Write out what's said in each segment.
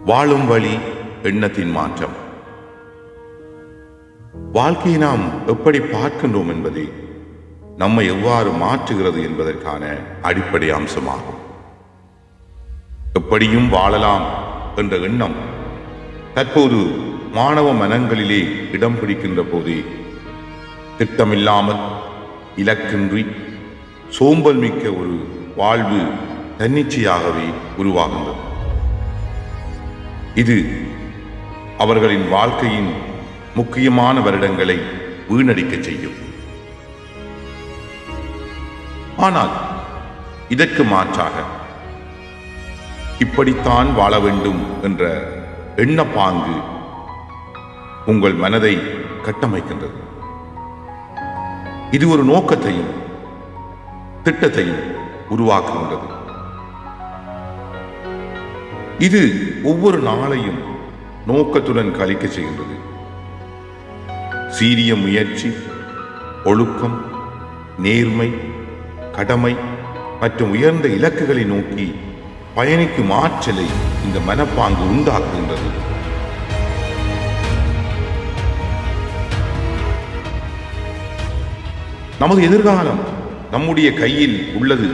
வாழும் வழி எண்ணத்தின் மாற்றம். வாழ்க்கையை நாம் எப்படி பார்க்கின்றோம் என்பதை நம்மை எவ்வாறு மாற்றுகிறது என்பதற்கான அடிப்படை அம்சமாகும். எப்படியும் வாழலாம் என்ற எண்ணம் தற்போது மாணவ மனங்களிலே இடம் பிடிக்கின்ற போதே திட்டமில்லாமல் இலக்கின்றி சோம்பல் மிக்க ஒரு வாழ்வு தன்னிச்சையாகவே உருவாகின்றது. இது அவர்களின் வாழ்க்கையின் முக்கியமான வருடங்களை வீணடிக்க செய்யும். ஆனால் இதற்கு மாற்றாக இப்படித்தான் வாழ வேண்டும் என்ற எண்ணப்பாங்கு உங்கள் மனதை கட்டமைக்கின்றது. இது ஒரு நோக்கத்தையும் திட்டத்தையும் உருவாக்குகின்றது. இது ஒவ்வொரு நாளையும் நோக்கத்துடன் கழிக்க செய்கின்றது. சீரிய முயற்சி, ஒழுக்கம், நேர்மை, கடமை மற்றும் உயர்ந்த இலக்குகளை நோக்கி பயணிக்கும் ஆற்றலை இந்த மனப்பாங்கு உண்டாக்குகின்றது. நமது எதிர்காலம் நம்முடைய கையில் உள்ளது.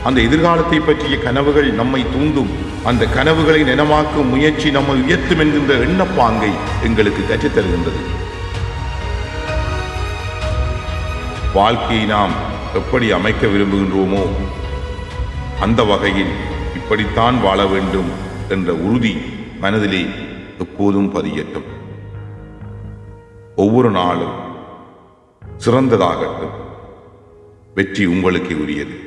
அந்த எதிர்காலத்தை பற்றிய கனவுகள் நம்மை தூண்டும். அந்த கனவுகளை நினைவாக்கும் முயற்சி நம்மை உயர்த்தும் என்கின்ற எண்ணப்பாங்கை எங்களுக்கு கற்றுத்தருகின்றது. வாழ்க்கையை நாம் எப்படி அமைக்க விரும்புகின்றோமோ அந்த வகையில் இப்படித்தான் வாழ வேண்டும் என்ற உறுதி மனதிலே எப்போதும் பதியட்டும். ஒவ்வொரு நாளும் சிறந்ததாகட்டும். வெற்றி உங்களுக்கே உரியது.